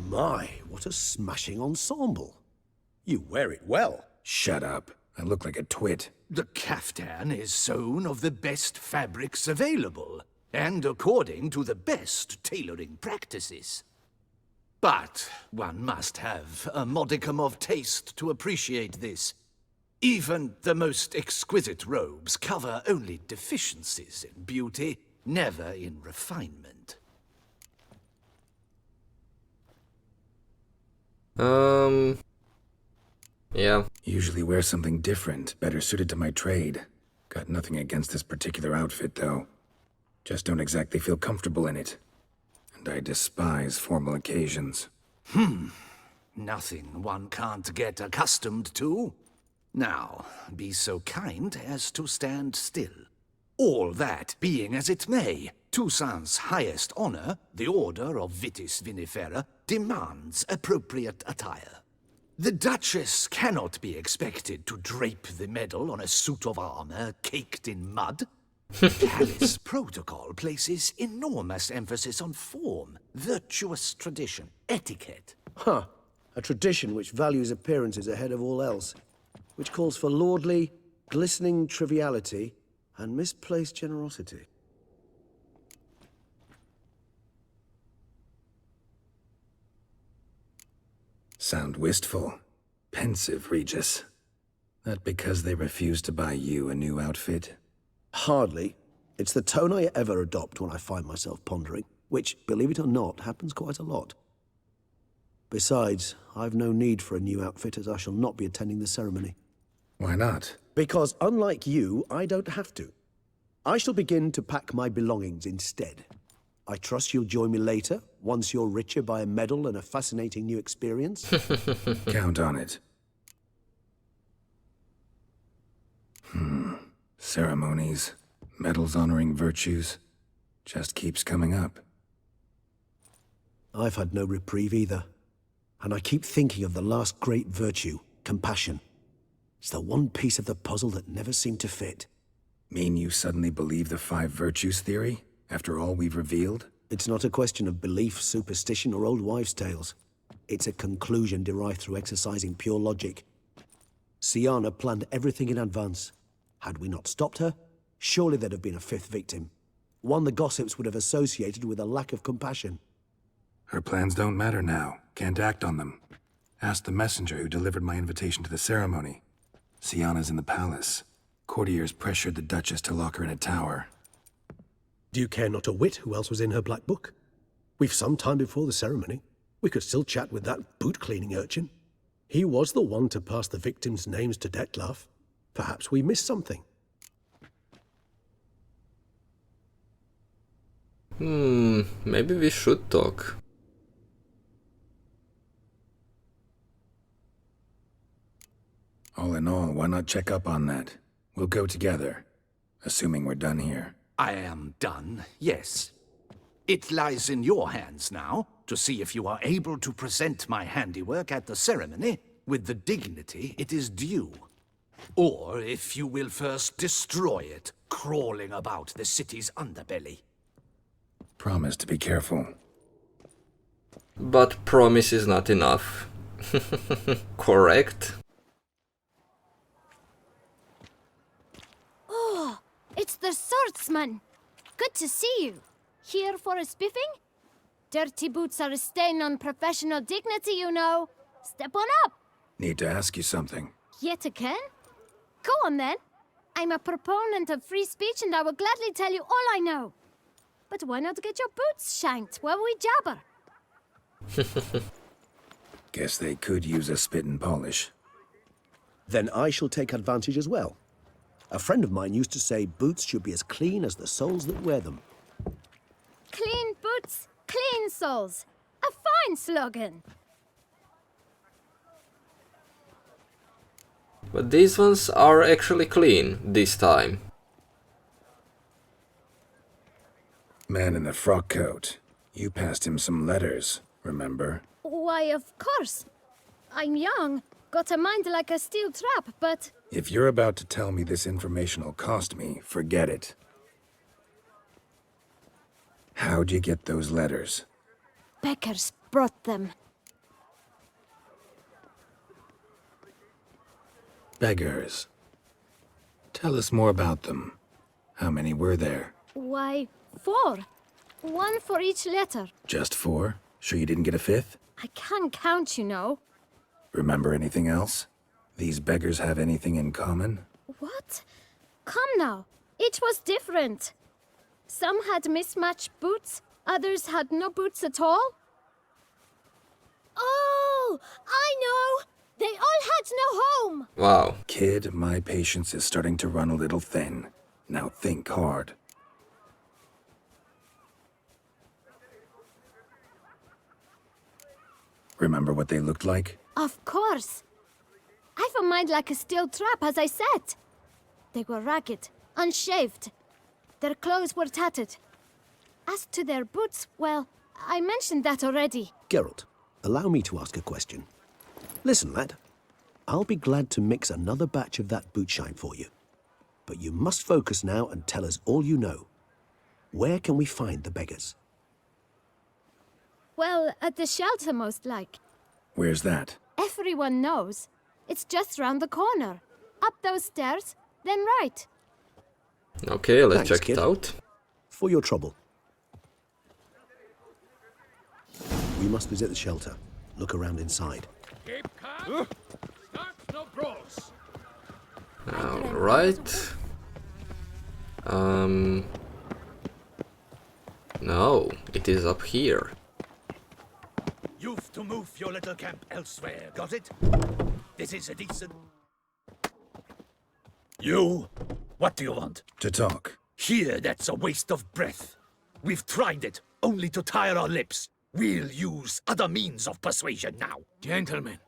My, what a smashing ensemble. You wear it well. Shut up. I look like a twit. The caftan is sewn of the best fabrics available, and according to the best tailoring practices. But one must have a modicum of taste to appreciate this. Even the most exquisite robes cover only deficiencies in beauty, never in refinement. Yeah. Usually wear something different, better suited to my trade. Got nothing against this particular outfit, though. Just don't exactly feel comfortable in it. And I despise formal occasions. Nothing one can't get accustomed to. Now, be so kind as to stand still. All that being as it may, Toussaint's highest honor, the Order of Vitis Vinifera, demands appropriate attire. The Duchess cannot be expected to drape the medal on a suit of armor caked in mud. Palace protocol places enormous emphasis on form, virtuous tradition, etiquette. Huh. A tradition which values appearances ahead of all else. Which calls for lordly, glistening triviality and misplaced generosity. Sound wistful. Pensive, Regis. That because they refuse to buy you a new outfit? Hardly. It's the tone I ever adopt when I find myself pondering, which, believe it or not, happens quite a lot. Besides, I've no need for a new outfit as I shall not be attending the ceremony. Why not? Because unlike you, I don't have to. I shall begin to pack my belongings instead. I trust you'll join me later, once you're richer by a medal and a fascinating new experience. Count on it. Ceremonies, medals honoring virtues, just keeps coming up. I've had no reprieve either. And I keep thinking of the last great virtue, compassion. It's the one piece of the puzzle that never seemed to fit. Mean you suddenly believe the 5 virtues theory, after all we've revealed? It's not a question of belief, superstition, or old wives' tales. It's a conclusion derived through exercising pure logic. Sienna planned everything in advance. Had we not stopped her, surely there'd have been a 5th victim. One the gossips would have associated with a lack of compassion. Her plans don't matter now. Can't act on them. Ask the messenger who delivered my invitation to the ceremony. Sienna's in the palace. Courtiers pressured the Duchess to lock her in a tower. Do you care not a whit who else was in her black book? We've some time before the ceremony. We could still chat with that boot-cleaning urchin. He was the one to pass the victims' names to Dettlaff. Perhaps we missed something. Maybe we should talk. All in all, why not check up on that? We'll go together, assuming we're done here. I am done, yes. It lies in your hands now to see if you are able to present my handiwork at the ceremony with the dignity it is due. Or if you will first destroy it, crawling about the city's underbelly. Promise to be careful. But promise is not enough. Correct? Oh, it's the swordsman. Good to see you. Here for a spiffing? Dirty boots are a stain on professional dignity, you know. Step on up. Need to ask you something. Yet again? Go on then. I'm a proponent of free speech and I will gladly tell you all I know. But why not get your boots shanked while we jabber? Guess they could use a spit and polish. Then I shall take advantage as well. A friend of mine used to say boots should be as clean as the soles that wear them. Clean boots, clean soles. A fine slogan. But these ones are actually clean this time. Man in the frock coat. You passed him some letters, remember? Why, of course. I'm young, got a mind like a steel trap, but... If you're about to tell me this information'll cost me, forget it. How'd you get those letters? Beckers brought them. Beggars. Tell us more about them. How many were there? Why, 4. One for each letter. Just 4? Sure you didn't get a 5th? I can't count, you know. Remember anything else? These beggars have anything in common? What? Come now. Each was different. Some had mismatched boots, others had no boots at all. Oh, I know! They all had no home! Wow. Kid, my patience is starting to run a little thin. Now think hard. Remember what they looked like? Of course. I've a mind like a steel trap, as I said. They were ragged, unshaved. Their clothes were tattered. As to their boots, well, I mentioned that already. Geralt, allow me to ask a question. Listen, lad. I'll be glad to mix another batch of that boot shine for you. But you must focus now and tell us all you know. Where can we find the beggars? Well, at the shelter, most like. Where's that? Everyone knows. It's just round the corner. Up those stairs, then right. Okay, let's Thanks, check kid. it out. For your trouble. We must visit the shelter. Look around inside. Keep calm. Start no brawls. Alright. No, it is up here. You've to move your little camp elsewhere, got it? This is a decent... You? What do you want? To talk. Here, that's a waste of breath. We've tried it, only to tire our lips. We'll use other means of persuasion now. Gentlemen,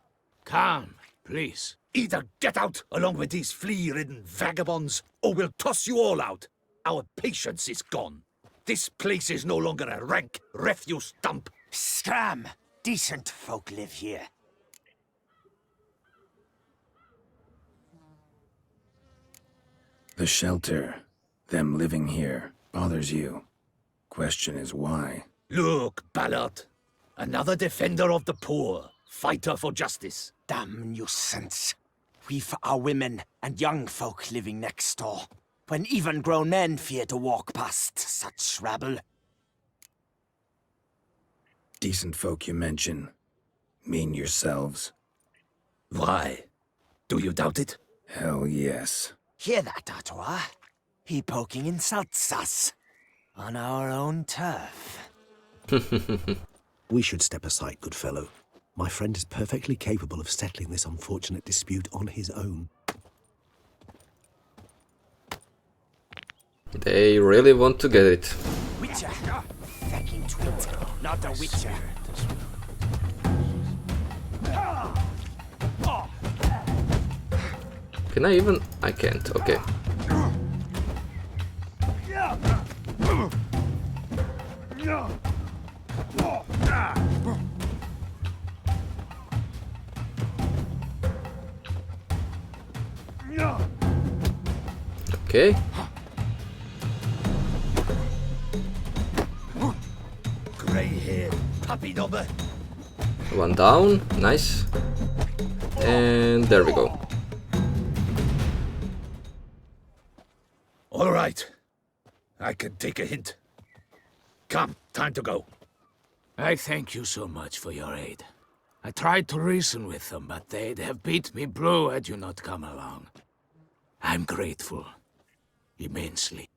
calm, please. Either get out along with these flea-ridden vagabonds, or we'll toss you all out. Our patience is gone. This place is no longer a rank refuse dump. Scram! Decent folk live here. The shelter, them living here, bothers you. Question is why? Look, Ballard. Another defender of the poor. Fighter for justice. Damn nuisance. We've our women and young folk living next door, when even grown men fear to walk past such rabble. Decent folk you mention. Mean yourselves? Why? Do you doubt it? Hell yes. Hear that, Artois? He poking insults us. On our own turf. We should step aside, good fellow. My friend is perfectly capable of settling this unfortunate dispute on his own. They really want to get it. Witcher! Fucking twit. Not a witcher. Can I even? I can't. Okay. Okay. Grey-haired puppy dobber. One down. Nice. And there we go. All right. I can take a hint. Come, time to go. I thank you so much for your aid. I tried to reason with them, but they'd have beat me blue had you not come along. I'm grateful. Immensely.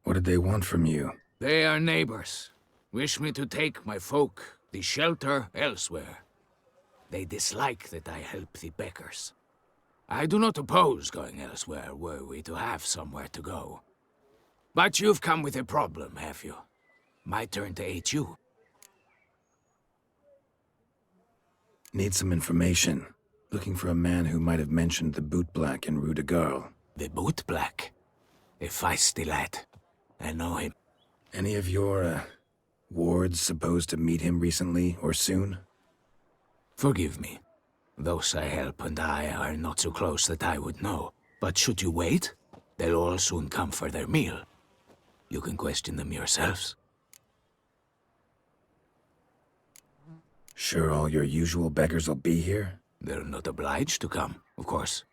What did they want from you? They are neighbors. Wish me to take my folk, the shelter, elsewhere. They dislike that I help the beggars. I do not oppose going elsewhere were we to have somewhere to go. But you've come with a problem, have you? My turn to aid you. Need some information. Looking for a man who might have mentioned the boot black in Rue de Garl. The boot black. A feisty lad. I know him. Any of your, wards supposed to meet him recently or soon? Forgive me. Those I help and I are not so close that I would know. But should you wait, they'll all soon come for their meal. You can question them yourselves. Sure all your usual beggars will be here? They're not obliged to come, of course.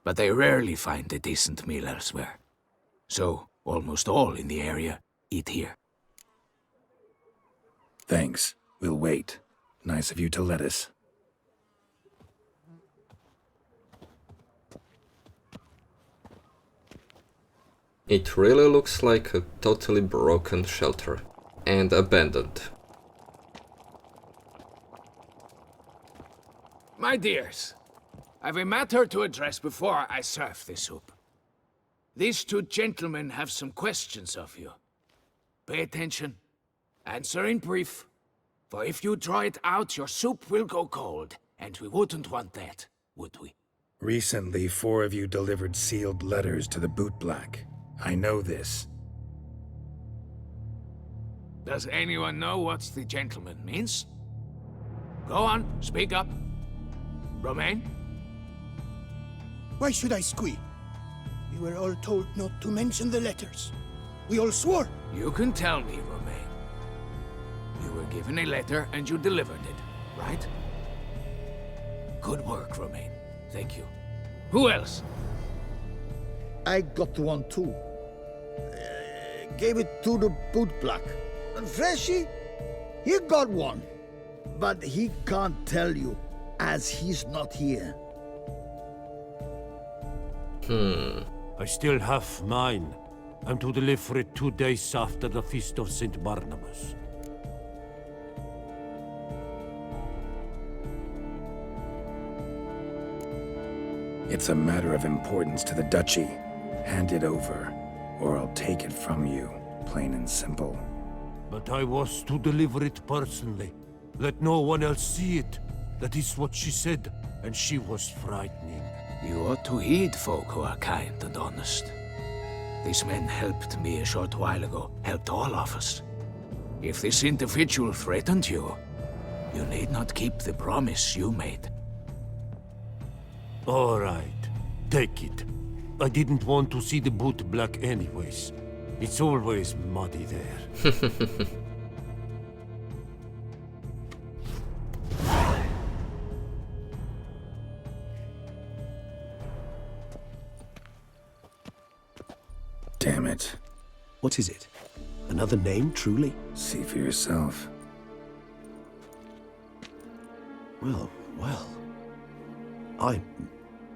but they rarely find a decent meal elsewhere. So, almost all in the area eat here. Thanks. We'll wait. Nice of you to let us. It really looks like a totally broken shelter and abandoned. My dears, I've a matter to address before I serve the soup. These two gentlemen have some questions of you. Pay attention. Answer in brief. For if you draw it out, your soup will go cold, and we wouldn't want that, would we? Recently, 4 of you delivered sealed letters to the bootblack. I know this. Does anyone know what the gentleman means? Go on, speak up. Romain? Why should I squeal? We were all told not to mention the letters. We all swore. You can tell me, Romain. You were given a letter and you delivered it, right? Good work, Romain. Thank you. Who else? I got one too. Gave it to the bootblack. And Freshy, he got one. But he can't tell you, as he's not here. I still have mine. I'm to deliver it 2 days after the Feast of St. Barnabas. It's a matter of importance to the Duchy. Hand it over, or I'll take it from you, plain and simple. But I was to deliver it personally. Let no one else see it. That is what she said, and she was frightening. You ought to heed folk who are kind and honest. These men helped me a short while ago, helped all of us. If this individual threatened you, you need not keep the promise you made. All right, take it. I didn't want to see the bootblack anyways. It's always muddy there. Damn it. What is it? Another name, truly? See for yourself. Well, well.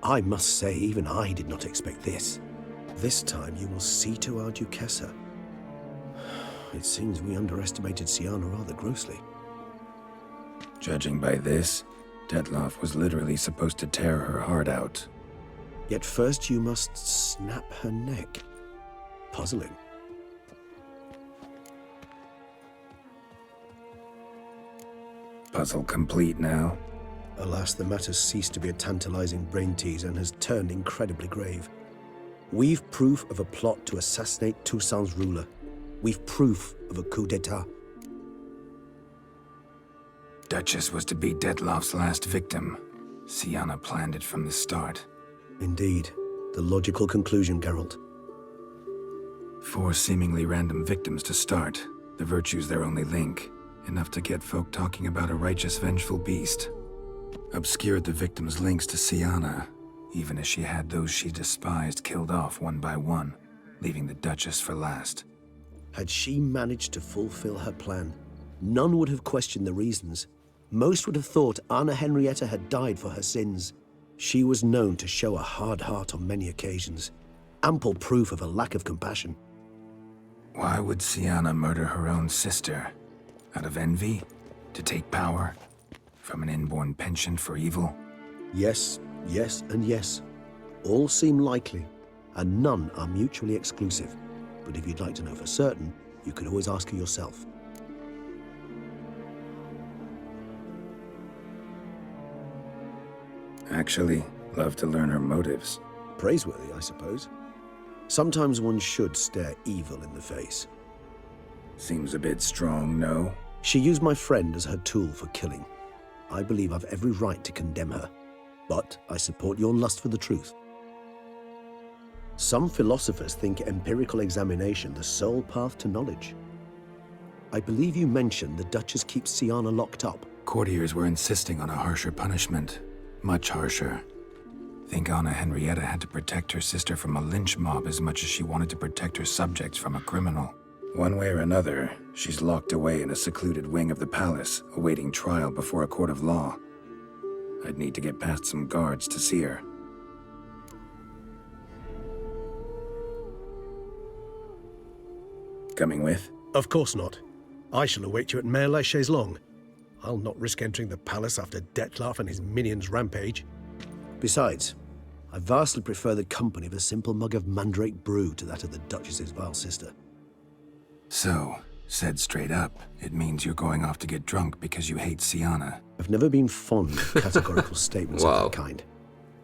I must say, even I did not expect this. This time you will see to our Duchessa. It seems we underestimated Sienna rather grossly. Judging by this, Detloff was literally supposed to tear her heart out. Yet first you must snap her neck. Puzzling. Puzzle complete now. Alas, the matter's ceased to be a tantalizing brain tease and has turned incredibly grave. We've proof of a plot to assassinate Toussaint's ruler. We've proof of a coup d'etat. Duchess was to be Detloff's last victim. Sienna planned it from the start. Indeed. The logical conclusion, Geralt. 4 seemingly random victims to start. The virtue's their only link. Enough to get folk talking about a righteous, vengeful beast. Obscured the victims' links to Sienna, even as she had those she despised killed off one by one, leaving the Duchess for last. Had she managed to fulfill her plan, none would have questioned the reasons. Most would have thought Anna Henrietta had died for her sins. She was known to show a hard heart on many occasions. Ample proof of a lack of compassion. Why would Sienna murder her own sister? Out of envy? To take power? From an inborn penchant for evil? Yes, yes, and yes. All seem likely, and none are mutually exclusive. But if you'd like to know for certain, you could always ask her yourself. Actually, love to learn her motives. Praiseworthy, I suppose. Sometimes one should stare evil in the face. Seems a bit strong, no? She used my friend as her tool for killing. I believe I've every right to condemn her, but I support your lust for the truth. Some philosophers think empirical examination the sole path to knowledge. I believe you mentioned the Duchess keeps Sienna locked up. Courtiers were insisting on a harsher punishment. Much harsher. Think Anna Henrietta had to protect her sister from a lynch mob as much as she wanted to protect her subjects from a criminal. One way or another, she's locked away in a secluded wing of the palace, awaiting trial before a court of law. I'd need to get past some guards to see her. Coming with? Of course not. I shall await you at Mare la Chaise-Longue. I'll not risk entering the palace after Dettlaff and his minions rampage. Besides, I vastly prefer the company of a simple mug of mandrake brew to that of the Duchess's vile sister. So, said straight up, it means you're going off to get drunk because you hate Sienna. I've never been fond of categorical statements Wow. of that kind,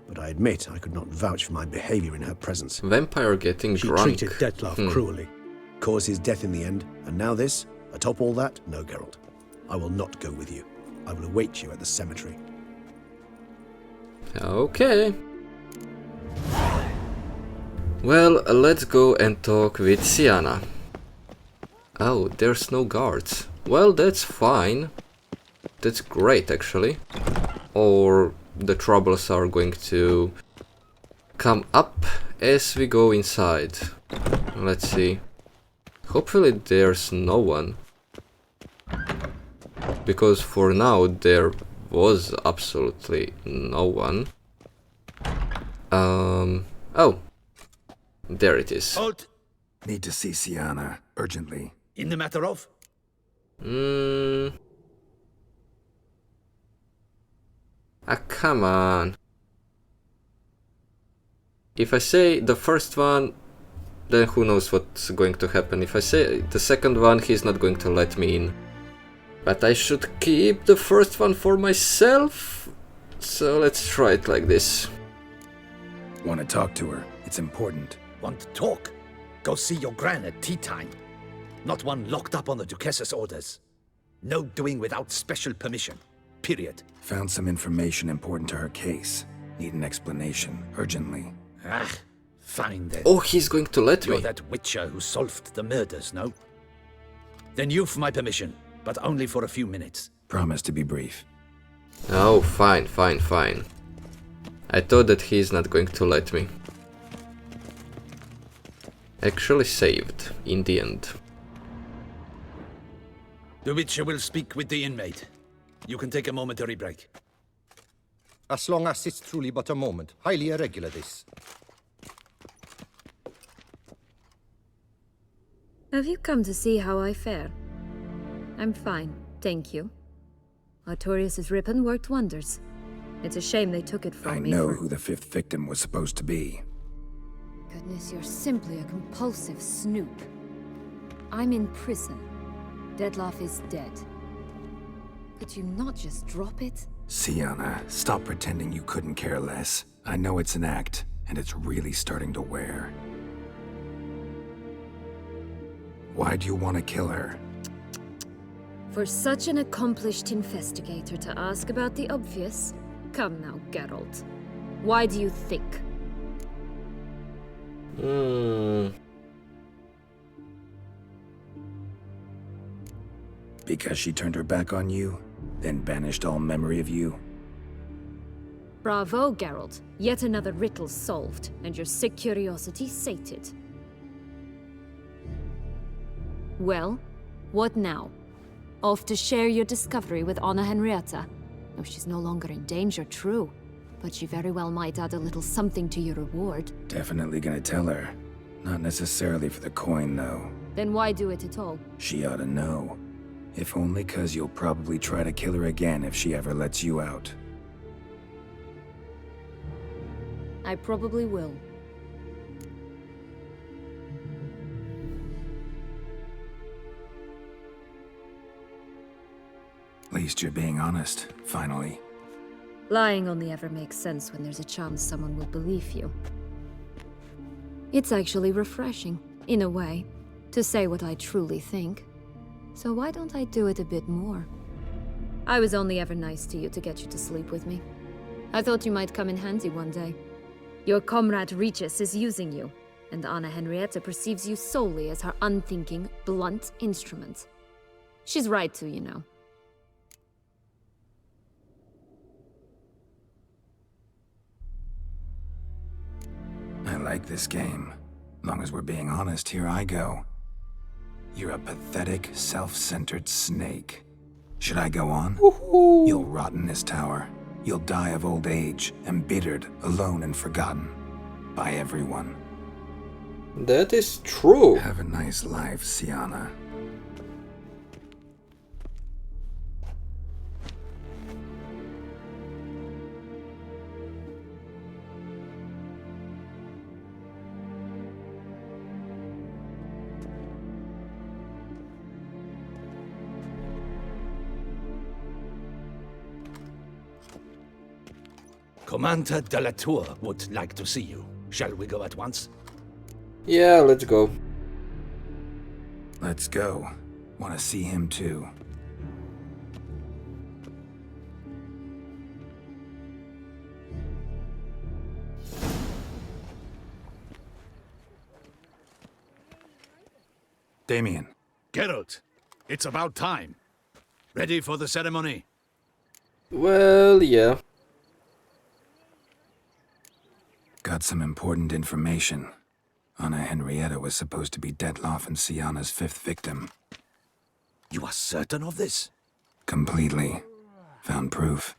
but I admit I could not vouch for my behavior in her presence. Vampire getting She drunk. treated Dettlaff cruelly, caused his death in the end, and now this? Atop all that? No, Geralt. I will not go with you. I will await you at the cemetery. Okay. Well, let's go and talk with Sienna. Oh, there's no guards. Well, that's fine. That's great, actually. Or the troubles are going to come up as we go inside. Let's see. Hopefully there's no one. Because for now there was absolutely no one. Oh. There it is. Halt! Need to see Sienna, urgently. In the matter of? Come on. If I say the first one, then who knows what's going to happen. If I say the second one, he's not going to let me in. But I should keep the first one for myself. So let's try it like this. Want to talk to her. It's important. Want to talk? Go see your gran at tea time. Not one locked up on the Duchess's orders. No doing without special permission. Period. Found some information important to her case. Need an explanation, urgently. Ah, fine then. Oh, he's going to let You're me. that witcher who solved the murders, no? Then you've my permission, but only for a few minutes. Promise to be brief. Oh, fine, fine, fine. I thought that he's not going to let me. Actually saved, in the end. The witcher will speak with the inmate. You can take a momentary break. As long as it's truly but a moment. Highly irregular, this. Have you come to see how I fare? I'm fine, thank you. Artorius' ribbon worked wonders. It's a shame they took it from I me know for... who the fifth victim was supposed to be. Goodness, you're simply a compulsive snoop. I'm in prison. Dettlaff is dead. Could you not just drop it? Sienna, stop pretending you couldn't care less. I know it's an act, and it's really starting to wear. Why do you want to kill her? For such an accomplished investigator to ask about the obvious? Come now, Geralt. Why do you think? Because she turned her back on you, then banished all memory of you? Bravo, Geralt. Yet another riddle solved, and your sick curiosity sated. Well, what now? Off to share your discovery with Anna Henrietta? Oh, she's no longer in danger, true. But she very well might add a little something to your reward. Definitely gonna tell her. Not necessarily for the coin, though. Then why do it at all? She ought to know. If only 'cause you'll probably try to kill her again if she ever lets you out. I probably will. At least you're being honest, finally. Lying only ever makes sense when there's a chance someone will believe you. It's actually refreshing, in a way, to say what I truly think. So why don't I do it a bit more? I was only ever nice to you to get you to sleep with me. I thought you might come in handy one day. Your comrade Regis is using you, and Anna Henrietta perceives you solely as her unthinking, blunt instrument. She's right to, you know. like this game. Long as we're being honest, here I go. You're a pathetic, self-centered snake. Should I go on? You'll rot in this tower. You'll die of old age, embittered, alone and forgotten. By everyone. That is true. Have a nice life, Siana. Commander de la Tour would like to see you. Shall we go at once? Yeah, let's go. Let's go. Want to see him too. Damien. Geralt, it's about time. Ready for the ceremony? Well, yeah. Got some important information. Anna Henrietta was supposed to be Detloff and Siana's 5th victim. You are certain of this? Completely. Found proof.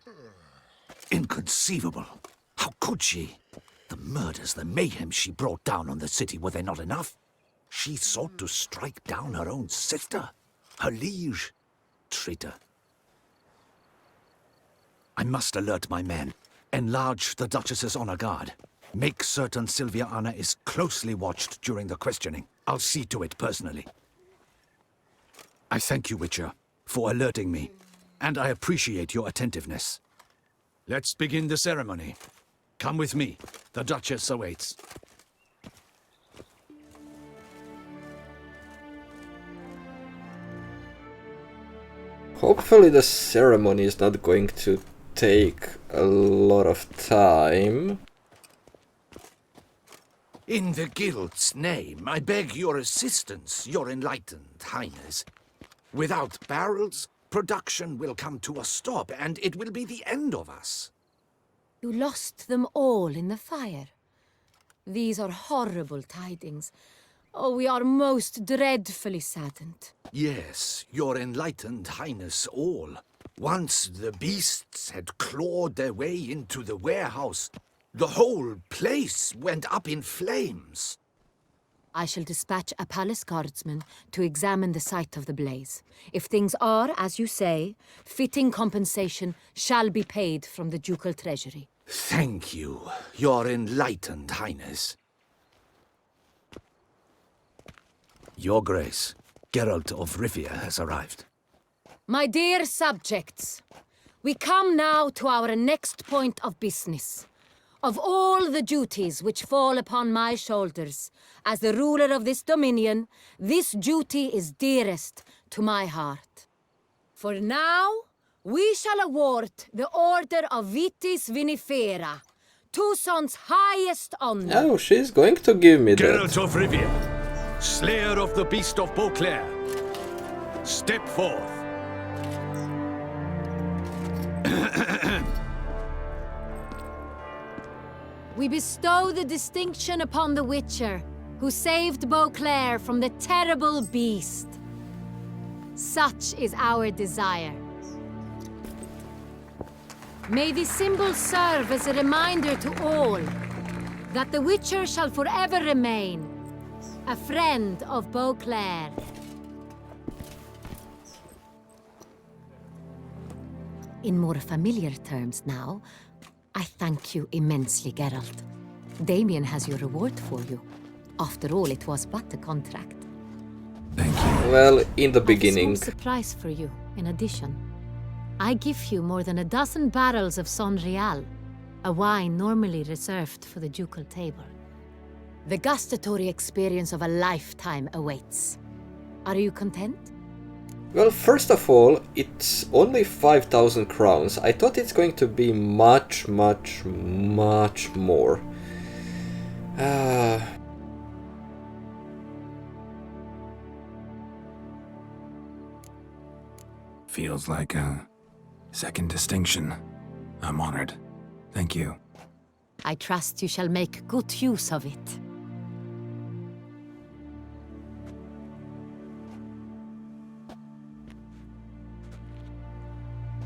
Inconceivable. How could she? The murders, the mayhem she brought down on the city, were they not enough? She sought to strike down her own sister, her liege. Traitor. I must alert my men. Enlarge the Duchess's honor guard. Make certain Sylvia Anna is closely watched during the questioning. I'll see to it personally. I thank you, Witcher, for alerting me, and I appreciate your attentiveness. Let's begin the ceremony. Come with me. The Duchess awaits. Hopefully the ceremony is not going to take a lot of time. In the Guild's name, I beg your assistance, your enlightened highness. Without barrels, production will come to a stop, and it will be the end of us. You lost them all in the fire. These are horrible tidings. Oh, we are most dreadfully saddened. Yes, your enlightened highness all. Once the beasts had clawed their way into the warehouse, the whole place went up in flames. I shall dispatch a palace guardsman to examine the site of the blaze. If things are, as you say, fitting compensation shall be paid from the ducal treasury. Thank you, your enlightened highness. Your Grace, Geralt of Rivia has arrived. My dear subjects, we come now to our next point of business. Of all the duties which fall upon my shoulders, as the ruler of this dominion, this duty is dearest to my heart. For now, we shall award the Order of Vitis Vinifera, Tucson's highest honor. Oh, she's going to give me Geralt that. of Rivia, Slayer of the Beast of Beauclair, step forth. We bestow the distinction upon the Witcher, who saved Beauclair from the terrible beast. Such is our desire. May this symbol serve as a reminder to all that the Witcher shall forever remain a friend of Beauclair. In more familiar terms now, I thank you immensely, Geralt. Damien has your reward for you. After all, it was but a contract. Thank you. Well, in the I beginning. have a small surprise for you, in addition. I give you more than a dozen barrels of Son Real, a wine normally reserved for the ducal table. The gustatory experience of a lifetime awaits. Are you content? Well, first of all, it's only 5,000 crowns. I thought it's going to be much, much, much more. Feels like a second distinction. I'm honored. Thank you. I trust you shall make good use of it.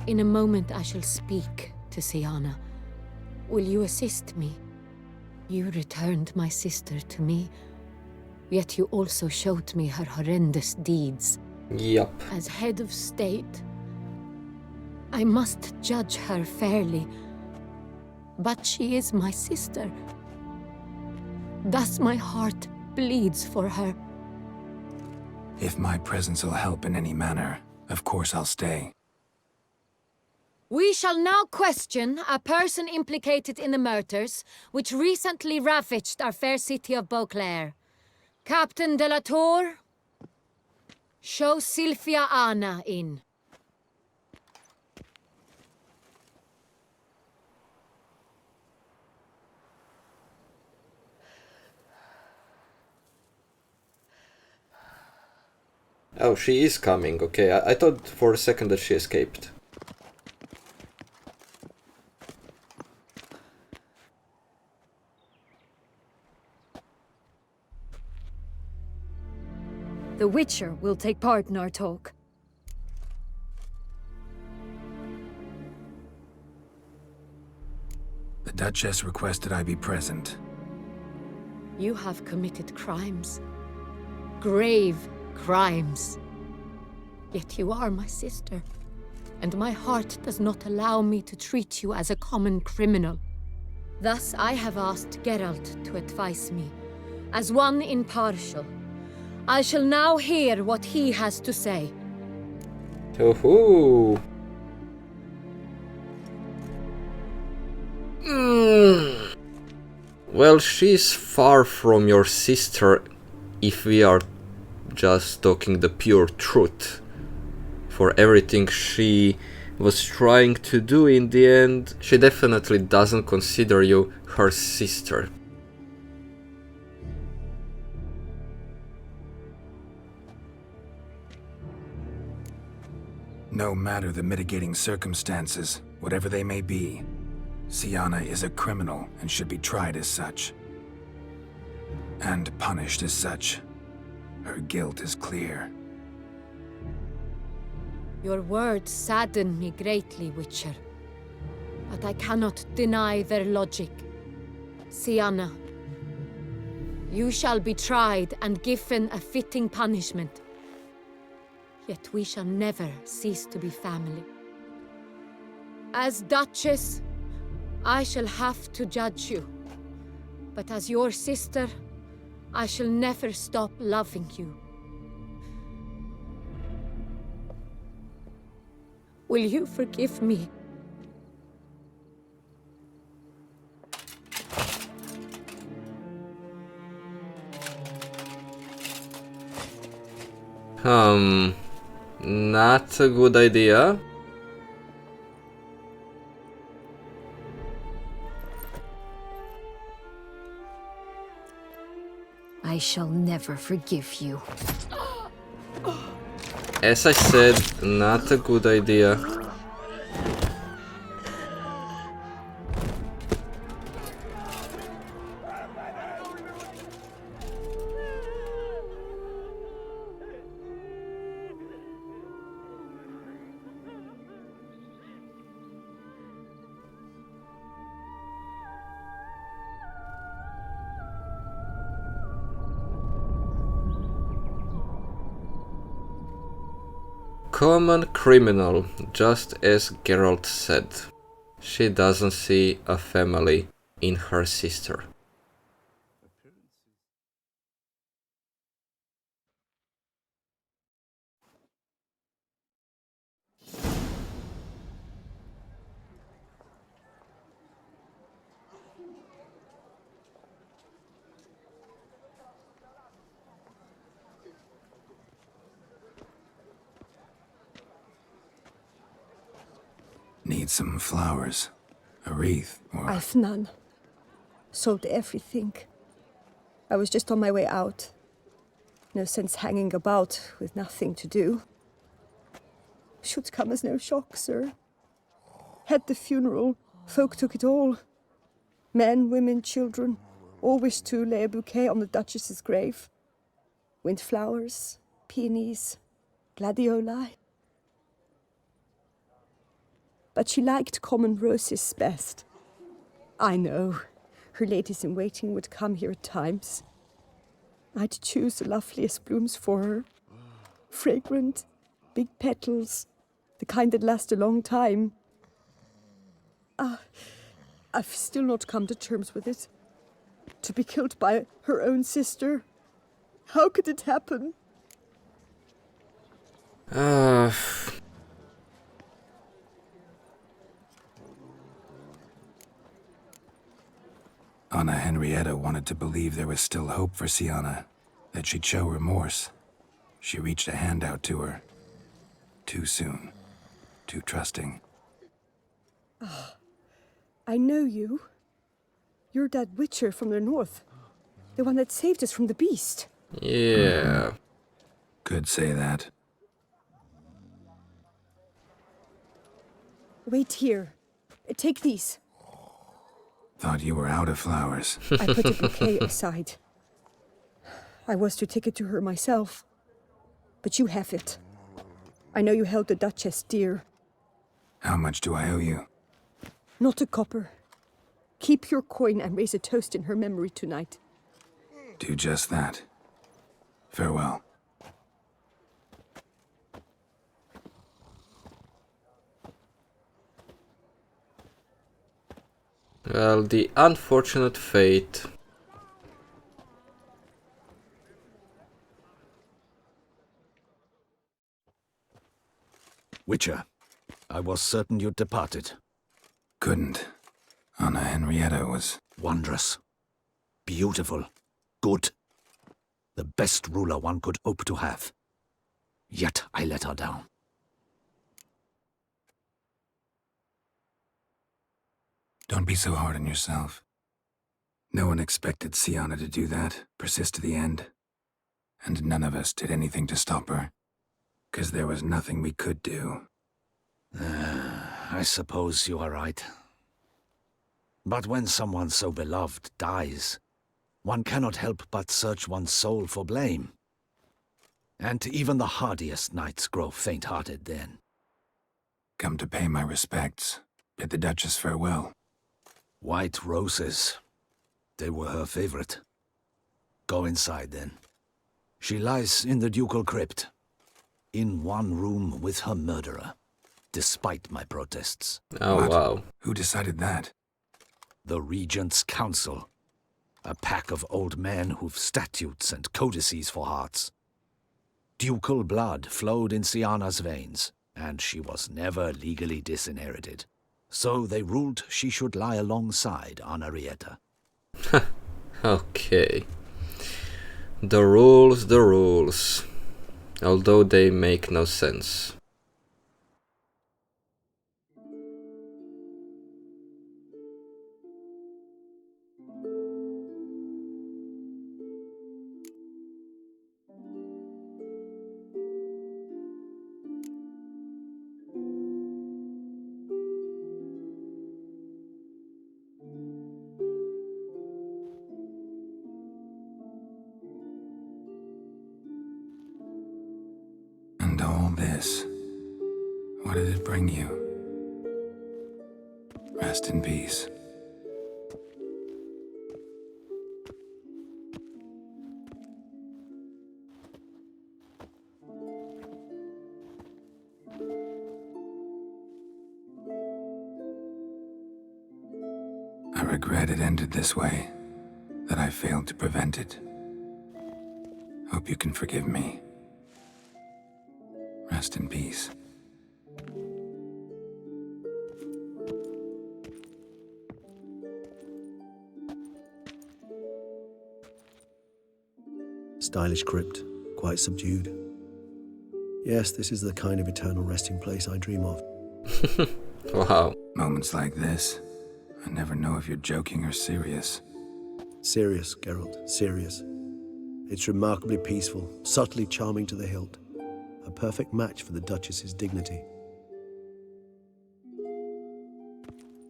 In a moment I shall speak to Siana. Will you assist me? You returned my sister to me, yet you also showed me her horrendous deeds. Yup. As head of state, I must judge her fairly. But she is my sister. Thus my heart bleeds for her. If my presence will help in any manner, of course I'll stay. We shall now question a person implicated in the murders which recently ravaged our fair city of Beauclair. Captain de la Tour, show Sylvia Anna in. Oh, she is coming, okay. I thought for a second that she escaped. The Witcher will take part in our talk. The Duchess requested I be present. You have committed crimes. Grave crimes. Yet you are my sister, and my heart does not allow me to treat you as a common criminal. Thus I have asked Geralt to advise me, as one impartial. I shall now hear what he has to say. Hoo-hoo. Well, she's far from your sister if we are just talking the pure truth. For everything she was trying to do in the end, she definitely doesn't consider you her sister. No matter the mitigating circumstances, whatever they may be, Siana is a criminal and should be tried as such. And punished as such. Her guilt is clear. Your words sadden me greatly, Witcher. But I cannot deny their logic. Siana, you shall be tried and given a fitting punishment. Yet we shall never cease to be family. As Duchess, I shall have to judge you. But as your sister, I shall never stop loving you. Will you forgive me? Not a good idea. I shall never forgive you. As I said, not a good idea. Common criminal, just as Geralt said. She doesn't see a family in her sister. Need some flowers. A wreath, or... I've none. Sold everything. I was just on my way out. No sense hanging about with nothing to do. Should come as no shock, sir. Had the funeral. Folk took it all. Men, women, children, all wished to lay a bouquet on the Duchess's grave. Windflowers, peonies, gladioli. But she liked common roses best. I know, her ladies-in-waiting would come here at times. I'd choose the loveliest blooms for her. Fragrant, big petals, the kind that last a long time. I've still not come to terms with it. To be killed by her own sister. How could it happen? Anna Henrietta wanted to believe there was still hope for Sienna, that she'd show remorse. She reached a hand out to her. Too soon. Too trusting. I know you. You're that witcher from the north. The one that saved us from the beast. Yeah. Could say that. Wait here. Take these. Thought you were out of flowers. I put a bouquet aside. I was to take it to her myself. But you have it. I know you held the Duchess dear. How much do I owe you? Not a copper. Keep your coin and raise a toast in her memory tonight. Do just that. Farewell. Well, the unfortunate fate. Witcher, I was certain you'd departed. Couldn't. Anna Henrietta was... Wondrous. Beautiful. Good. The best ruler one could hope to have. Yet I let her down. Don't be so hard on yourself. No one expected Sienna to do that, persist to the end. And none of us did anything to stop her. 'Cause there was nothing we could do. I suppose you are right. But when someone so beloved dies, one cannot help but search one's soul for blame. And even the hardiest knights grow faint-hearted then. Come to pay my respects. Bid the Duchess farewell. White roses. They were her favorite. Go inside then. She lies in the ducal crypt. In one room with her murderer. Despite my protests. Oh, What? wow. Who decided that? The Regent's Council. A pack of old men who've statutes and codices for hearts. Ducal blood flowed in Sienna's veins, and she was never legally disinherited. So they ruled she should lie alongside Anna Henrietta. Okay. The rules. Although they make no sense. And all this, what did it bring you? Rest in peace. I regret it ended this way, that I failed to prevent it. Hope you can forgive me. Rest in peace. Stylish crypt, quite subdued. Yes, this is the kind of eternal resting place I dream of. Wow. Moments like this, I never know if you're joking or serious. Serious, Geralt, serious. It's remarkably peaceful, subtly charming to the hilt. A perfect match for the Duchess's dignity.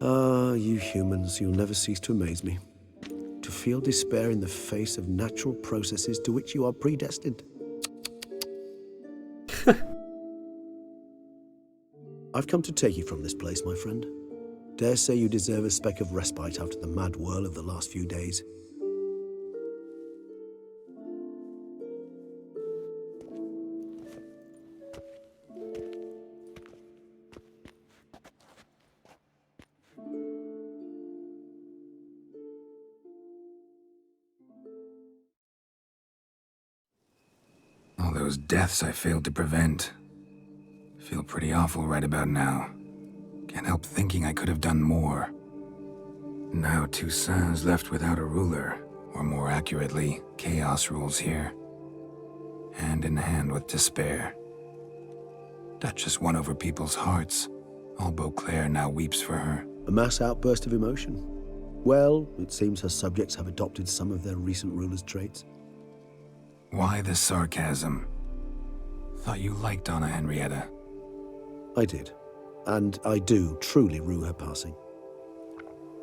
Ah, you humans, you'll never cease to amaze me. To feel despair in the face of natural processes to which you are predestined. I've come to take you from this place, my friend. Dare say you deserve a speck of respite after the mad whirl of the last few days. All those deaths I failed to prevent. Feel pretty awful right about now. Can't help thinking I could have done more. Now Toussaint's left without a ruler, or more accurately, chaos rules here. Hand in hand with despair. Duchess won over people's hearts. All Beauclair now weeps for her. A mass outburst of emotion. Well, it seems her subjects have adopted some of their recent ruler's traits. Why the sarcasm? Thought you liked Donna Henrietta. I did. And I do truly rue her passing.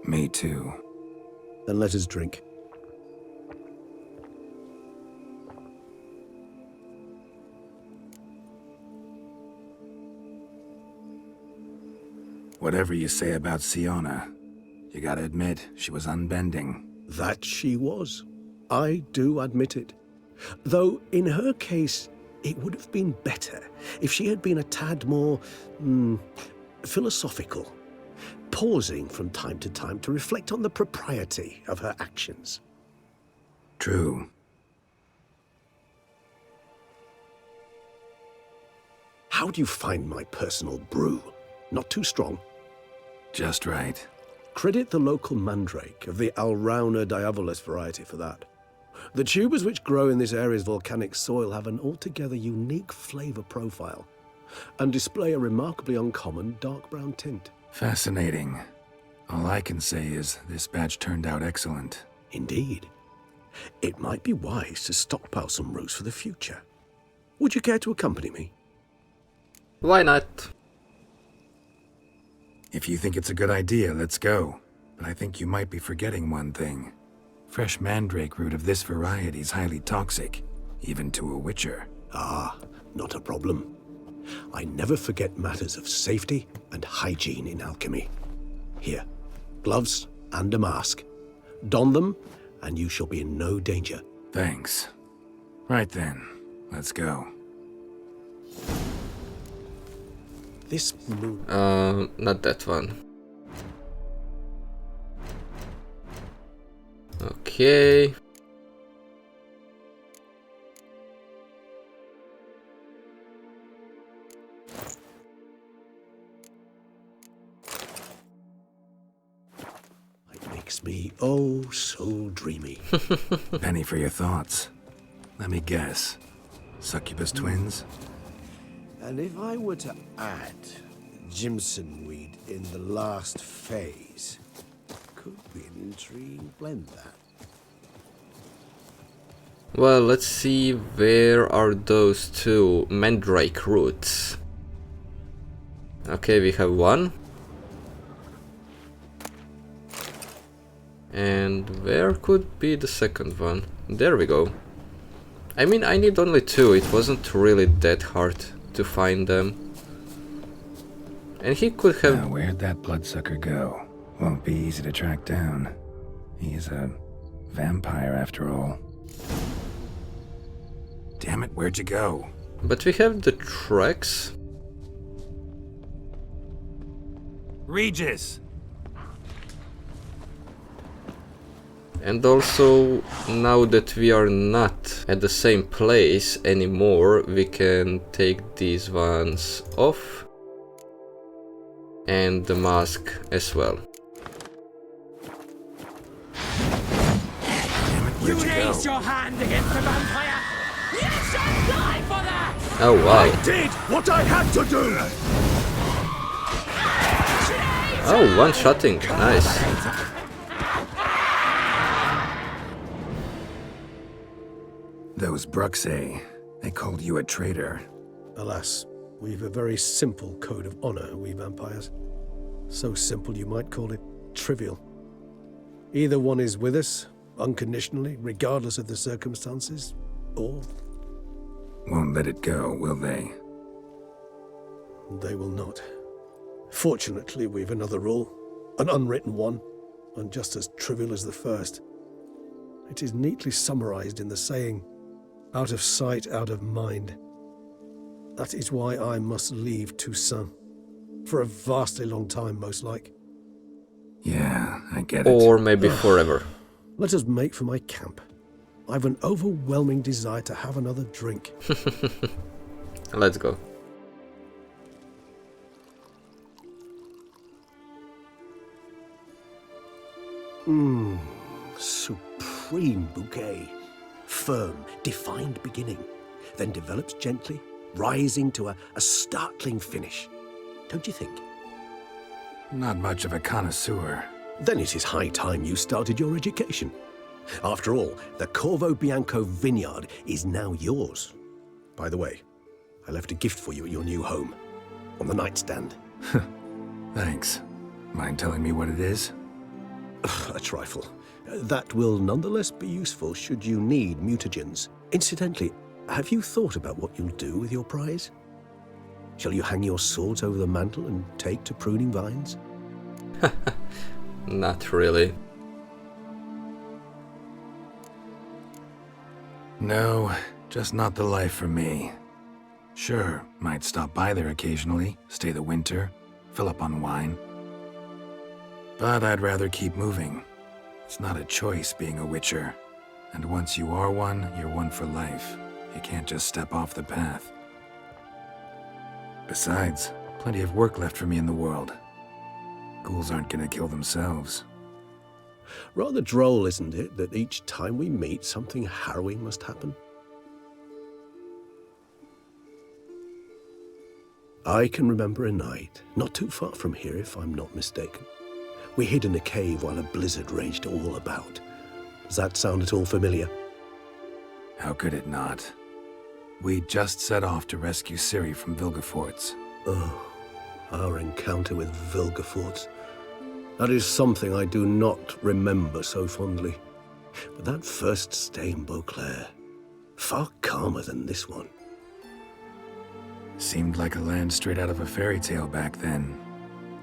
Me too. Then let us drink. Whatever you say about Siana, you gotta admit, she was unbending. That she was. I do admit it. Though, in her case, it would have been better if she had been a tad more, philosophical, pausing from time to time to reflect on the propriety of her actions. True. How do you find my personal brew? Not too strong? Just right. Credit the local mandrake of the Alrauna diabolus variety for that. The tubers which grow in this area's volcanic soil have an altogether unique flavor profile and display a remarkably uncommon dark brown tint. Fascinating. All I can say is this batch turned out excellent. Indeed. It might be wise to stockpile some roots for the future. Would you care to accompany me? Why not? If you think it's a good idea, let's go. But I think you might be forgetting one thing. Fresh mandrake root of this variety is highly toxic, even to a witcher. Ah, not a problem. I never forget matters of safety and hygiene in alchemy. Here, gloves and a mask. Don them, and you shall be in no danger. Thanks. Right then, let's go. This moon... not that one. Okay. It makes me oh so dreamy. Penny for your thoughts. Let me guess. Succubus twins? And if I were to add Jimson weed in the last phase, could be an intriguing blend, that. Well, let's see, where are those two mandrake roots? Okay, we have one. And where could be the second one? There we go. I mean, I need only two, it wasn't really that hard to find them. And he could have... Now, where'd that bloodsucker go? Won't be easy to track down. He's a vampire after all. Damn it, where'd you go? But we have the tracks. Regis! And also, now that we are not at the same place anymore, we can take these ones off. And the mask as well. You raised your hand against the vampire! You shall die for that! Oh wow. I did what I had to do! Oh, one-shotting, nice. Those Bruxay, they called you a traitor. Alas, we've a very simple code of honor, we vampires. So simple you might call it trivial. Either one is with us, unconditionally, regardless of the circumstances, or... Won't let it go, will they? They will not. Fortunately, we've another rule, an unwritten one, and just as trivial as the first. It is neatly summarized in the saying, out of sight, out of mind. That is why I must leave Toussaint. For a vastly long time, most like. Yeah, I get it. Or maybe forever. Let us make for my camp. I've an overwhelming desire to have another drink. Let's go. Supreme bouquet. Firm, defined beginning, then develops gently, rising to a startling finish. Don't you think? Not much of a connoisseur. Then it is high time you started your education. After all, the Corvo Bianco vineyard is now yours. By the way, I left a gift for you at your new home, on the nightstand. Thanks. Mind telling me what it is? A trifle. That will nonetheless be useful should you need mutagens. Incidentally, have you thought about what you'll do with your prize? Shall you hang your swords over the mantle and take to pruning vines? Not really. No, just not the life for me. Sure, might stop by there occasionally, stay the winter, fill up on wine. But I'd rather keep moving. It's not a choice being a witcher. And once you are one, you're one for life. You can't just step off the path. Besides, plenty of work left for me in the world. Ghouls aren't gonna kill themselves. Rather droll, isn't it, that each time we meet, something harrowing must happen? I can remember a night, not too far from here if I'm not mistaken. We hid in a cave while a blizzard raged all about. Does that sound at all familiar? How could it not? We just set off to rescue Ciri from Vilgefortz. Oh, our encounter with Vilgefortz. That is something I do not remember so fondly. But that first stay in Beauclair, far calmer than this one. Seemed like a land straight out of a fairy tale back then.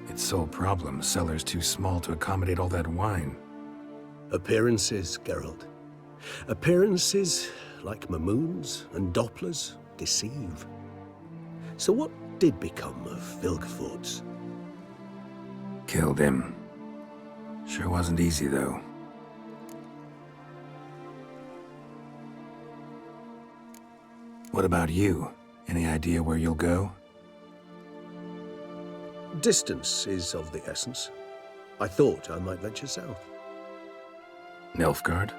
Its sole problem, cellars too small to accommodate all that wine. Appearances, Geralt. Appearances, like Mamoons and Dopplers, deceive. So what did become of Vilgefortz? Killed him. Sure wasn't easy, though. What about you? Any idea where you'll go? Distance is of the essence. I thought I might venture south. Nilfgaard?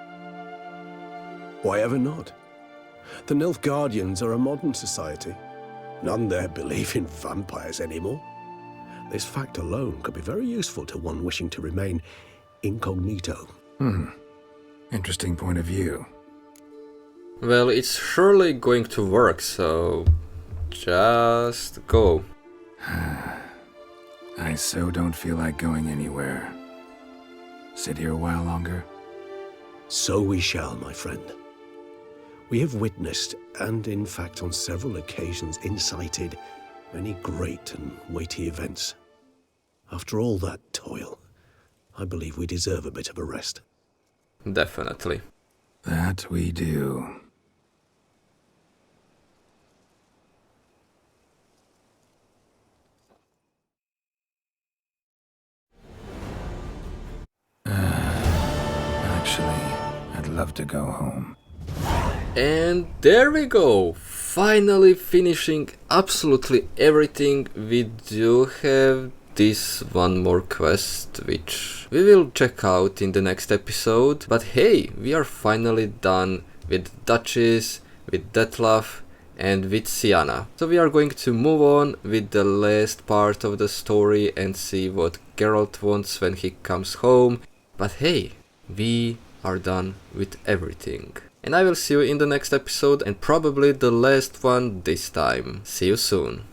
Why ever not? The Nilfgaardians are a modern society. None there believe in vampires anymore. This fact alone could be very useful to one wishing to remain incognito. Interesting point of view. Well, it's surely going to work, so just go. I so don't feel like going anywhere. Sit here a while longer? So we shall, my friend. We have witnessed, and in fact on several occasions incited, many great and weighty events. After all that toil, I believe we deserve a bit of a rest. Definitely. That we do. Actually, I'd love to go home. And there we go! Finally finishing absolutely everything. We do have this one more quest, which we will check out in the next episode. But hey, we are finally done with Duchess, with Detlef, and with Sienna. So we are going to move on with the last part of the story and see what Geralt wants when he comes home. But hey, we are done with everything. And I will see you in the next episode, and probably the last one this time. See you soon.